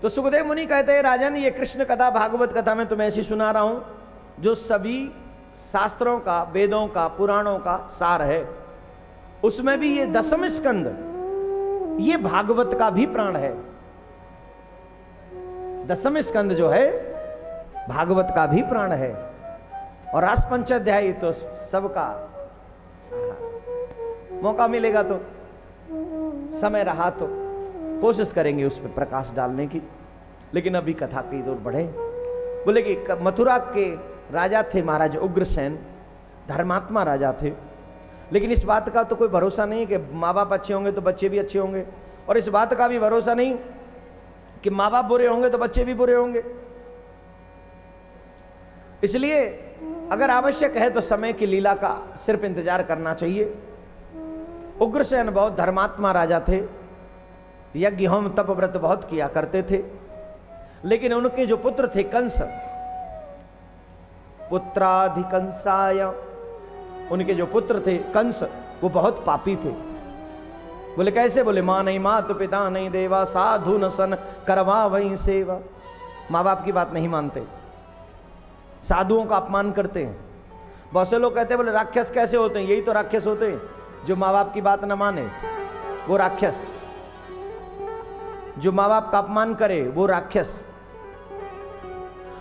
तो सुखदेव मुनि कहते हैं राजन, ये कृष्ण कथा भागवत कथा मैं तुम्हें ऐसी सुना रहा हूं जो सभी शास्त्रों का, वेदों का, पुराणों का सार है। उसमें भी ये 10वें स्कंद ये भागवत का भी प्राण है। 10वें स्कंद जो है भागवत का भी प्राण है। और रास पंचाध्यायी तो सबका, मौका मिलेगा तो, समय रहा तो कोशिश करेंगे उस पर प्रकाश डालने की। लेकिन अभी कथा की ओर बढ़े। बोले कि मथुरा के राजा थे महाराज उग्रसेन, धर्मात्मा राजा थे। लेकिन इस बात का तो कोई भरोसा नहीं कि माँ बाप अच्छे होंगे तो बच्चे भी अच्छे होंगे, और इस बात का भी भरोसा नहीं कि माँ बाप बुरे होंगे तो बच्चे भी बुरे होंगे। इसलिए अगर आवश्यक है तो समय की लीला का सिर्फ इंतजार करना चाहिए। उग्रसेन बहुत धर्मात्मा राजा थे, यज्ञ होम तप व्रत बहुत किया करते थे। लेकिन उनके जो पुत्र थे कंस, पुत्राधिकंसाय, उनके जो पुत्र थे कंस, वो बहुत पापी थे। बोले कैसे? बोले मां नहीं मात पिता नहीं देवा, साधु न सन करवा वहीं सेवा। माँ बाप की बात नहीं मानते, साधुओं का अपमान करते हैं। बहुत से लोग कहते हैं बोले राक्षस कैसे होते हैं? यही तो राक्षस होते हैं जो माँ बाप की बात न माने, वो राक्षस। जो माँ बाप का अपमान करे वो राक्षस।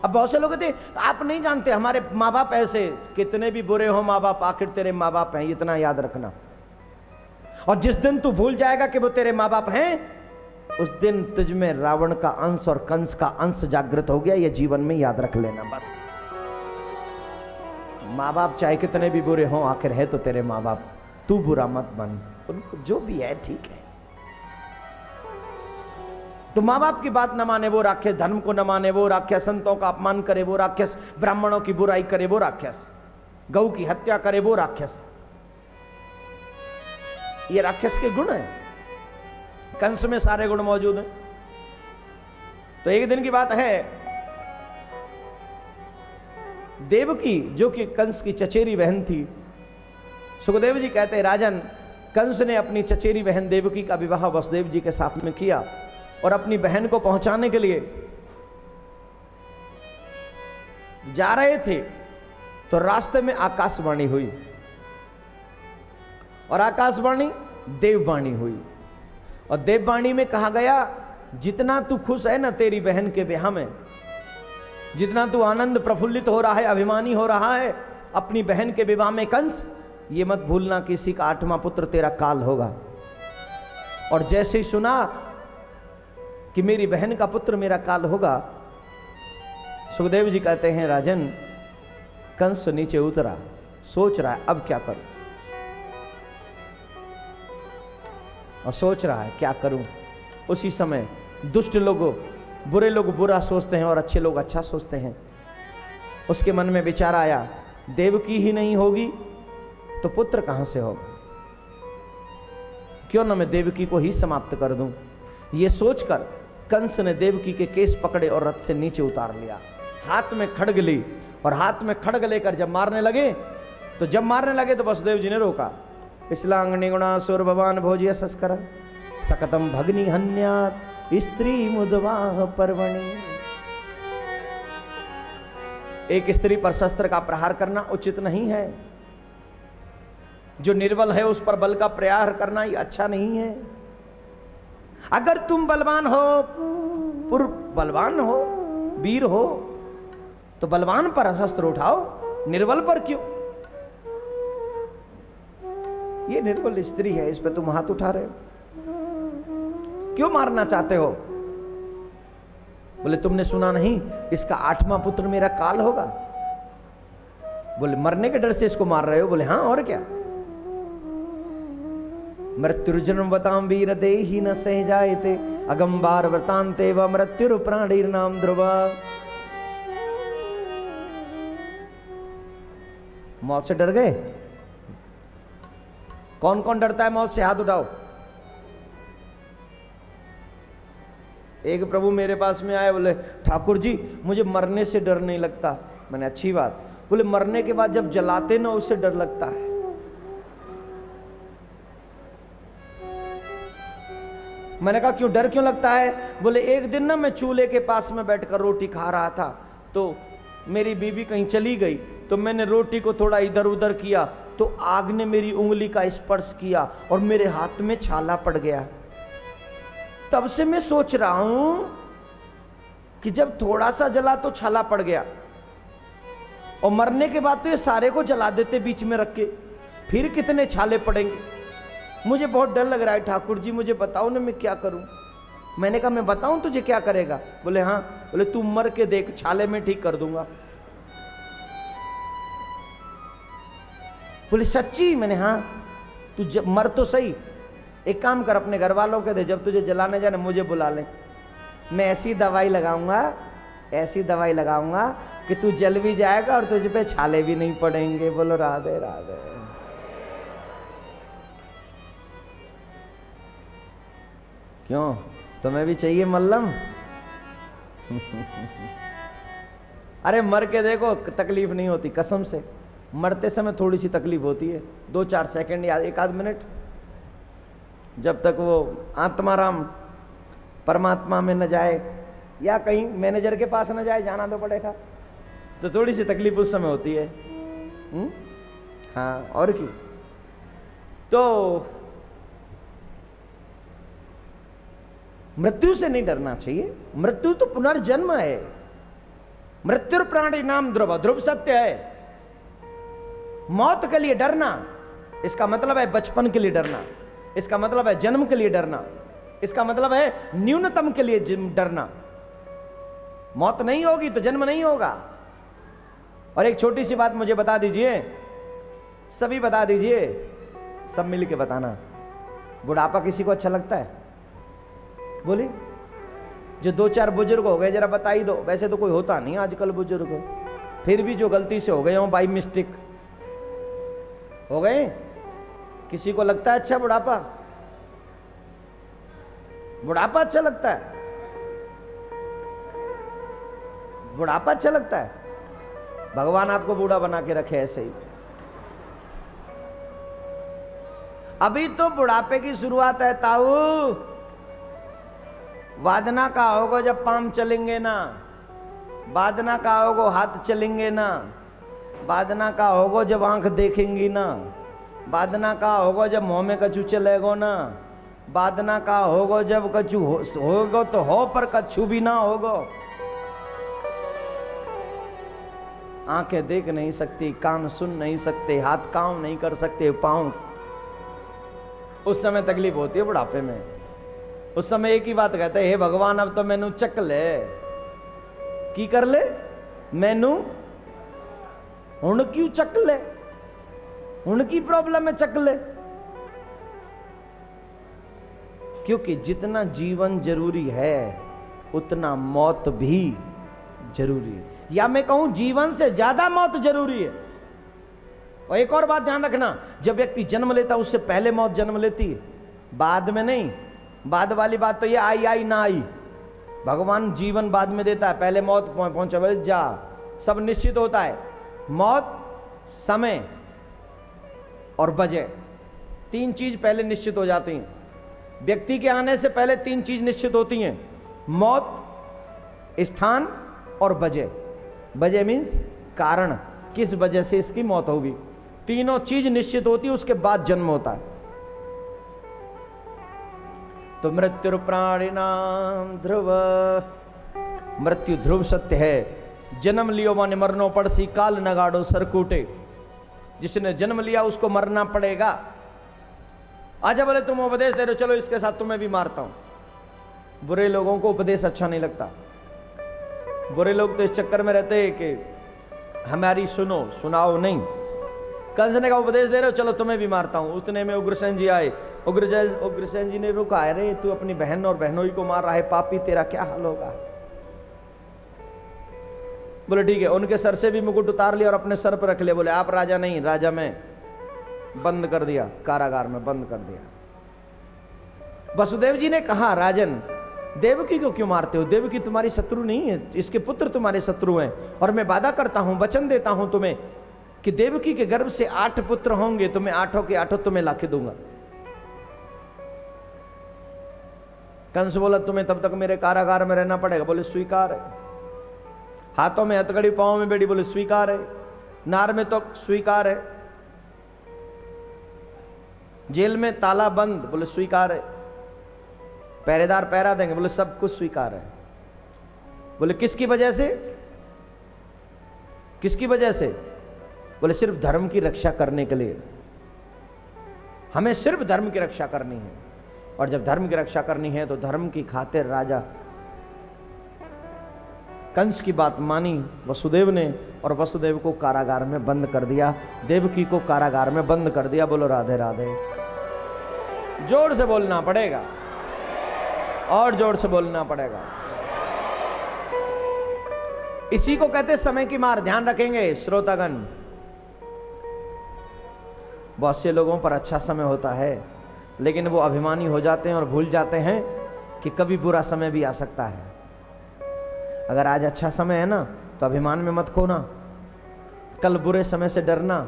अब बहुत से लोग कहते आप नहीं जानते हमारे माँ बाप ऐसे। कितने भी बुरे हो माँ बाप, आखिर तेरे माँ बाप हैं, इतना याद रखना। और जिस दिन तू भूल जाएगा कि वो तेरे माँ बाप हैं, उस दिन तुझ में रावण का अंश और कंस का अंश जागृत हो गया। ये जीवन में याद रख लेना बस। माँ बाप चाहे कितने भी बुरे हों, आखिर है तो तेरे माँ बाप। तू बुरा मत बन, उनको जो भी है ठीक है। तो माँ बाप की बात न माने वो राक्षस, धर्म को न माने वो राक्षस, संतों का अपमान करे वो राक्षस, ब्राह्मणों की बुराई करे वो राक्षस, गौ की हत्या करे वो राक्षस। ये राक्षस के गुण हैं। कंस में सारे गुण मौजूद हैं। तो एक दिन की बात है, देवकी जो कि कंस की चचेरी बहन थी, सुखदेव जी कहते हैं राजन, कंस ने अपनी चचेरी बहन देवकी का विवाह वसुदेव जी के साथ में किया। और अपनी बहन को पहुंचाने के लिए जा रहे थे तो रास्ते में आकाशवाणी हुई, और आकाशवाणी देववाणी हुई। और देववाणी में कहा गया, जितना तू खुश है ना तेरी बहन के ब्याह में, जितना तू आनंद प्रफुल्लित हो रहा है, अभिमानी हो रहा है अपनी बहन के विवाह में कंस, ये मत भूलना किसी का 8वां पुत्र तेरा काल होगा। और जैसे ही सुना कि मेरी बहन का पुत्र मेरा काल होगा, सुखदेव जी कहते हैं राजन, कंस नीचे उतरा, सोच रहा है अब क्या करूं। और सोच रहा है क्या करूं। उसी समय दुष्ट लोगों, बुरे लोग बुरा सोचते हैं और अच्छे लोग अच्छा सोचते हैं। उसके मन में विचार आया, देवकी ही नहीं होगी तो पुत्र कहां से होगा, क्यों ना मैं देवकी को ही समाप्त कर दूं। ये सोचकर कंस ने देवकी के केस पकड़े और रथ से नीचे उतार लिया। हाथ में खड्ग ली, और हाथ में खड्ग लेकर जब मारने लगे तो वसुदेव जी ने रोका। इस्लांग निगुणासुर भगवान भोजिया सस्कर सकतम भग्नि हन्यात स्त्री मुदवाह पर्वणि। एक स्त्री पर शस्त्र का प्रहार करना उचित नहीं है। जो निर्बल है उस पर बल का प्रहार करना ही अच्छा नहीं है। अगर तुम बलवान हो, बलवान हो, वीर हो, तो बलवान पर शस्त्र उठाओ, निर्बल पर क्यों? ये निर्बल स्त्री है, इस पे तुम हाथ उठा रहे हो, क्यों मारना चाहते हो? बोले तुमने सुना नहीं इसका 8वां पुत्र मेरा काल होगा। बोले मरने के डर से इसको मार रहे हो? बोले हाँ और क्या। मृत्युर्जन्म बताम वीर देहि न सह जायते अगंबार व्रतांते व मृत्युर प्राणीर नाम ध्रुवा। मौत से डर गए? कौन कौन डरता है मौत से? हाथ उठाओ। एक प्रभु मेरे पास में आए, बोले ठाकुर जी मुझे मरने से डर नहीं लगता। मैंने अच्छी बात। बोले मरने के बाद जब जलाते ना उससे डर लगता है। मैंने कहा क्यों, डर क्यों लगता है? बोले एक दिन ना मैं चूल्हे के पास में बैठकर रोटी खा रहा था, तो मेरी बीवी कहीं चली गई, तो मैंने रोटी को थोड़ा इधर उधर किया तो आग ने मेरी उंगली का स्पर्श किया और मेरे हाथ में छाला पड़ गया। तब से मैं सोच रहा हूं कि जब थोड़ा सा जला तो छाला पड़ गया, और मरने के बाद तो ये सारे को जला देते बीच में रख के, फिर कितने छाले पड़ेंगे। मुझे बहुत डर लग रहा है ठाकुर जी, मुझे बताओ ना मैं क्या करूं। मैंने कहा मैं बताऊं तुझे क्या करेगा? बोले हाँ। बोले तू मर के देख, छाले में ठीक कर दूंगा। बोले सच्ची? मैंने हाँ। तू जब मर तो सही, एक काम कर अपने घर वालों के दे, जब तुझे जलाने जाने मुझे बुला ले, मैं ऐसी दवाई लगाऊंगा, ऐसी दवाई लगाऊंगा कि तू जल भी जाएगा और तुझे पे छाले भी नहीं पड़ेंगे। बोलो राधे राधे। क्यों, तुम्हें भी चाहिए मल्लम? अरे मर के देखो, तकलीफ नहीं होती कसम से। मरते समय थोड़ी सी तकलीफ होती है, 2-4 सेकंड या 1-आध मिनट, जब तक वो आत्माराम परमात्मा में न जाए या कहीं मैनेजर के पास न जाए, जाना तो पड़ेगा, तो थोड़ी सी तकलीफ उस समय होती है। हाँ, और क्यों। तो मृत्यु से नहीं डरना चाहिए। मृत्यु तो पुनर्जन्म है। मृत्यु प्राणी नाम ध्रुव, ध्रुव सत्य है। मौत के लिए डरना, इसका मतलब है बचपन के लिए डरना, इसका मतलब है जन्म के लिए डरना, इसका मतलब है न्यूनतम के लिए डरना। मौत नहीं होगी तो जन्म नहीं होगा। और एक छोटी सी बात मुझे बता दीजिए, सभी बता दीजिए, सब मिल के बताना, बुढ़ापा किसी को अच्छा लगता है? बोली, जो 2-4 बुजुर्ग हो गए जरा बता ही दो। वैसे तो कोई होता नहीं आजकल बुजुर्ग, फिर भी जो गलती से हो गए हो, बाई मिस्टेक हो गए, किसी को लगता है अच्छा बुढ़ापा? बुढ़ापा अच्छा लगता है? बुढ़ापा अच्छा लगता है? भगवान आपको बूढ़ा बना के रखे ऐसे ही। अभी तो बुढ़ापे की शुरुआत है ताऊ। वादना का होगा जब पाम चलेंगे ना, वादना का होगा हाथ चलेंगे ना, वादना का होगा जब आंख देखेंगी ना, वादना का होगा जब मुंह में कछु चलेगो ना, वादना का होगा जब कछु होगा तो हो पर कछु भी ना होगा। आंखें देख नहीं सकती, कान सुन नहीं सकते, हाथ काम नहीं कर सकते, पांव। उस समय तकलीफ होती है बुढ़ापे में। उस समय एक ही बात कहते हैं, हे भगवान अब तो मैनू चक ले, की कर ले, मैनू हुण क्यों चक ले, हुण की प्रॉब्लम है चक ले। क्योंकि जितना जीवन जरूरी है उतना मौत भी जरूरी है, या मैं कहूं जीवन से ज्यादा मौत जरूरी है। और एक और बात ध्यान रखना, जब व्यक्ति जन्म लेता उससे पहले मौत जन्म लेती है, बाद में नहीं। बाद वाली बात तो ये आई ना आई, भगवान जीवन बाद में देता है, पहले मौत पहुंचा जा, सब निश्चित होता है। मौत, समय और वजह, 3 चीज पहले निश्चित हो जाती हैं। व्यक्ति के आने से पहले 3 चीज निश्चित होती हैं, मौत, स्थान और वजह। वजह मीन्स कारण, किस वजह से इसकी मौत होगी। तीनों चीज निश्चित होती है, उसके बाद जन्म होता है। तो मृत्यु प्राणिनाम ध्रुव, मृत्यु ध्रुव सत्य है। जन्म लियो माने मरनो पड़सी, काल नगाड़ो सरकूटे। जिसने जन्म लिया उसको मरना पड़ेगा। आजा बोले तुम उपदेश दे रहे हो, चलो इसके साथ तुम्हें भी मारता हूं। बुरे लोगों को उपदेश अच्छा नहीं लगता। बुरे लोग तो इस चक्कर में रहते हैं कि हमारी सुनो, सुनाओ नहीं। कंस ने का उपदेश दे रहे हो, चलो तुम्हें भी मारता हूं। उतने में उग्रसेन जी आए। उग्रसेन जी ने रुका, अरे तू अपनी बहन और बहनोई को मार रहा है, पापी, तेरा क्या हाल होगा। बोले ठीक है। उनके सर से भी मुकुट उतार लिया और अपने सर पर रख लिया। बोले आप राजा नहीं, राजा मैं। बंद कर दिया, कारागार में बंद कर दिया। वसुदेव जी ने कहा, राजन देवकी को क्यों मारते हो? देवकी तुम्हारी शत्रु नहीं है, इसके पुत्र तुम्हारे शत्रु हैं। और मैं वादा करता हूं, वचन देता हूं तुम्हें कि देवकी के गर्भ से 8 पुत्र होंगे, तुम्हें 8 के 8 तुम्हें लाके दूंगा। कंस बोला तुम्हें तब तक मेरे कारागार में रहना पड़ेगा, बोले स्वीकार है। हाथों में हथकड़ी, पांव में बेड़ी, बोले स्वीकार है। नार में तो स्वीकार है। जेल में ताला बंद, बोले स्वीकार है। पहरेदार पहरा देंगे, बोले सब कुछ स्वीकार है। बोले किसकी वजह से? किसकी वजह से? बोले सिर्फ धर्म की रक्षा करने के लिए। हमें सिर्फ धर्म की रक्षा करनी है, और जब धर्म की रक्षा करनी है तो धर्म की खातिर राजा कंस की बात मानी वसुदेव ने, और वसुदेव को कारागार में बंद कर दिया, देवकी को कारागार में बंद कर दिया। बोलो राधे राधे। जोर से बोलना पड़ेगा, और जोर से बोलना पड़ेगा। इसी को कहते समय की मार। ध्यान रखेंगे श्रोतागण, बहुत से लोगों पर अच्छा समय होता है, लेकिन वो अभिमानी हो जाते हैं और भूल जाते हैं कि कभी बुरा समय भी आ सकता है। अगर आज अच्छा समय है ना, तो अभिमान में मत खोना, कल बुरे समय से डरना,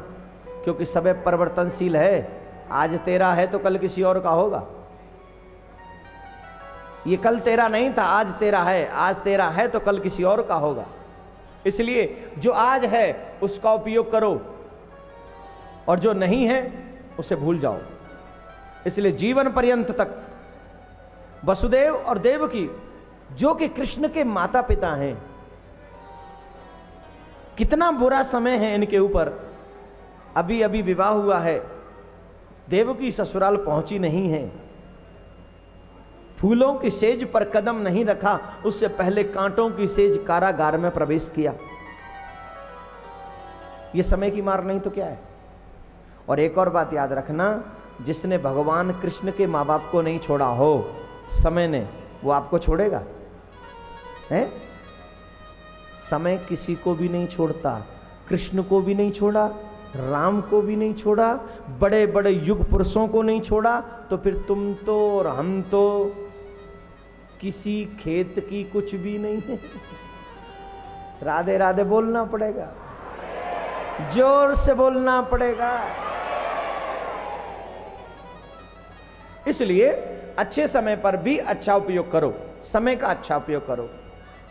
क्योंकि समय परिवर्तनशील है। आज तेरा है तो कल किसी और का होगा। ये कल तेरा नहीं था, आज तेरा है। आज तेरा है तो कल किसी और का होगा। इसलिए जो आज है उसका उपयोग करो, और जो नहीं है उसे भूल जाओ। इसलिए जीवन पर्यंत तक वसुदेव और देवकी, जो कि कृष्ण के माता पिता हैं, कितना बुरा समय है इनके ऊपर। अभी अभी विवाह हुआ है, देवकी ससुराल पहुंची नहीं है, फूलों की सेज पर कदम नहीं रखा, उससे पहले कांटों की सेज कारागार में प्रवेश किया। यह समय की मार नहीं तो क्या है? और एक और बात याद रखना, जिसने भगवान कृष्ण के माँ बाप को नहीं छोड़ा हो समय ने, वो आपको छोड़ेगा? है? समय किसी को भी नहीं छोड़ता। कृष्ण को भी नहीं छोड़ा, राम को भी नहीं छोड़ा, बड़े बड़े युग पुरुषों को नहीं छोड़ा, तो फिर तुम तो और हम तो किसी खेत की कुछ भी नहीं है। राधे राधे बोलना पड़ेगा, जोर से बोलना पड़ेगा। इसलिए अच्छे समय पर भी अच्छा उपयोग करो, समय का अच्छा उपयोग करो।